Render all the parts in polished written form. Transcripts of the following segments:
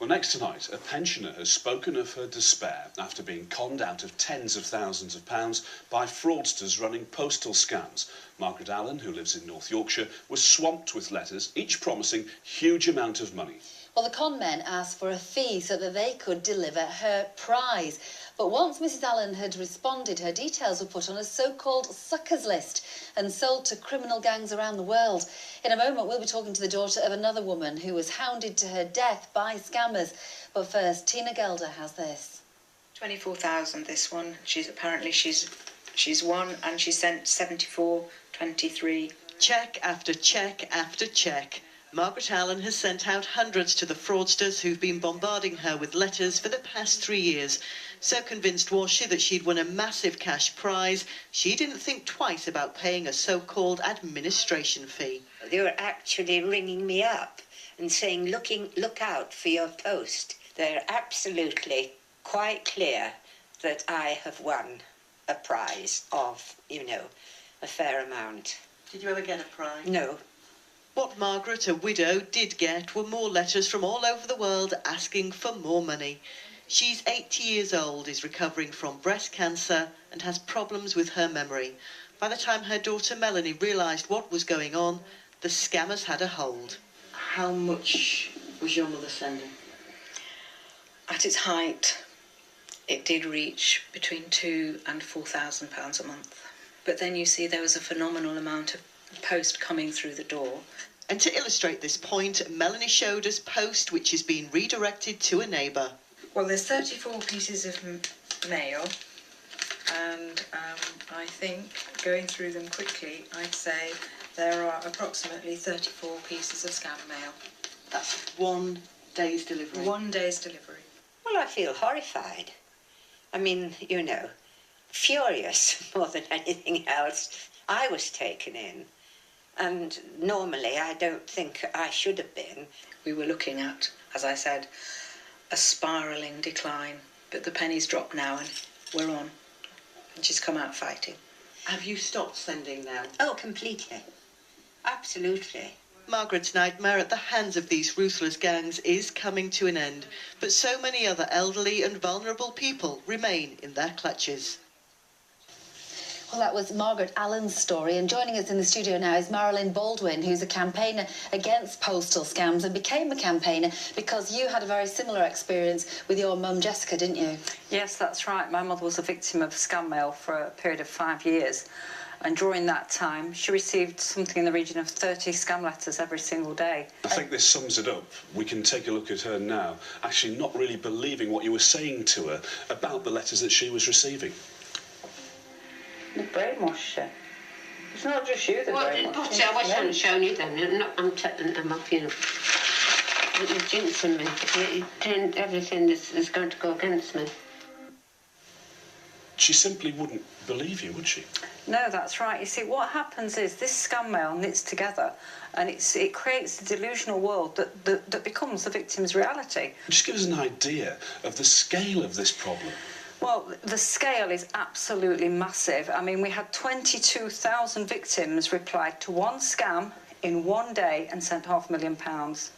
Well, next tonight, a pensioner has spoken of her despair after being conned out of tens of thousands of pounds by fraudsters running postal scams. Margaret Allen, who lives in North Yorkshire, was swamped with letters, each promising huge amount of money. Well, the con men asked for a fee so that they could deliver her prize. But once Mrs Allen had responded, her details were put on a so-called suckers list and sold to criminal gangs around the world. In a moment, we'll be talking to the daughter of another woman who was hounded to her death by scammers. But first, Tina Gelder has this. 24,000, this one. She's won, and she sent 74.23. Check after check after check. Margaret Allen has sent out hundreds to the fraudsters who've been bombarding her with letters for the past 3 years. So convinced was she that she'd won a massive cash prize, she didn't think twice about paying a so-called administration fee. They were actually ringing me up and saying, look out for your post. They're absolutely quite clear that I have won a prize of, a fair amount. Did you ever get a prize? No. What Margaret, a widow, did get were more letters from all over the world asking for more money. She's 80 years old, is recovering from breast cancer and has problems with her memory. By the time her daughter Melanie realised what was going on, the scammers had a hold. How much was your mother sending? At its height, it did reach between £2,000 and £4,000 a month. But then you see there was a phenomenal amount of post coming through the door. And to illustrate this point, Melanie showed us post which is being redirected to a neighbour. Well, there's 34 pieces of mail, and I think, going through them quickly, I'd say there are approximately 34 pieces of scam mail. That's 1 day's delivery. 1 day's delivery. Well, I feel horrified. I mean, furious more than anything else. I was taken in, and normally I don't think I should have been. We were looking at, as I said, a spiralling decline, but the penny's dropped now and we're on. And she's come out fighting. Have you stopped sending now? Oh, completely. Absolutely. Margaret's nightmare at the hands of these ruthless gangs is coming to an end, but so many other elderly and vulnerable people remain in their clutches. Well, that was Margaret Allen's story, and joining us in the studio now is Marilyn Baldwin, who's a campaigner against postal scams and became a campaigner because you had a very similar experience with your mum Jessica, didn't you? Yes, that's right. My mother was a victim of scam mail for a period of 5 years, and during that time she received something in the region of 30 scam letters every single day. I think this sums it up. We can take a look at her now, actually not really believing what you were saying to her about the letters that she was receiving. The brainwash her. It's not just you that brainwashed. But I wish I hadn't shown you them. I'm taking them off, You're jinxing me. You're doing everything that's going to go against me. She simply wouldn't believe you, would she? No, that's right. You see, what happens is this scam mail knits together and it creates a delusional world that becomes the victim's reality. Just give us an idea of the scale of this problem. Well, the scale is absolutely massive. I mean, we had 22,000 victims replied to one scam in 1 day and sent £500,000.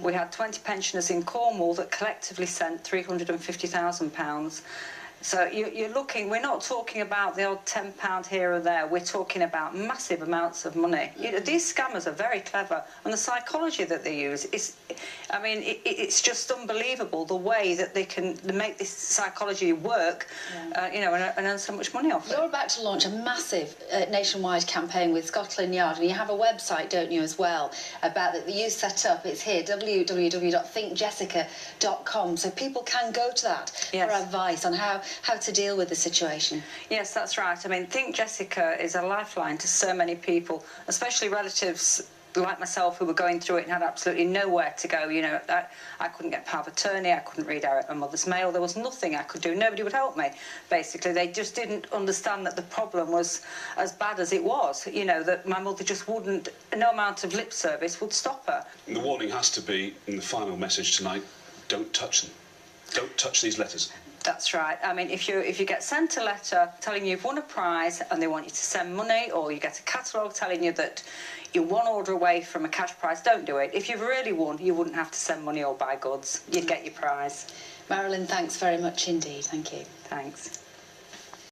We had 20 pensioners in Cornwall that collectively sent £350,000. So you're looking, we're not talking about the odd £10 here or there, we're talking about massive amounts of money. These scammers are very clever, and the psychology that they use is, it's just unbelievable the way that they can make this psychology work, and earn so much money off it. You're about to launch a massive nationwide campaign with Scotland Yard, and you have a website, don't you, as well, about that you set up. It's here, www.thinkjessica.com, so people can go to that for advice on how to deal with the situation. Yes, that's right. I mean, Think Jessica is a lifeline to so many people, especially relatives like myself who were going through it and had absolutely nowhere to go. I couldn't get power of attorney, I couldn't read out my mother's mail, there was nothing I could do, nobody would help me. Basically, they just didn't understand that the problem was as bad as it was, that my mother just wouldn't, no amount of lip service would stop her. And the warning has to be, in the final message tonight, don't touch them. Don't touch these letters. That's right. I mean, if you get sent a letter telling you've won a prize and they want you to send money, or you get a catalogue telling you that you're one order away from a cash prize, don't do it. If you've really won, you wouldn't have to send money or buy goods. You'd get your prize. Marilyn, thanks very much indeed. Thank you. Thanks.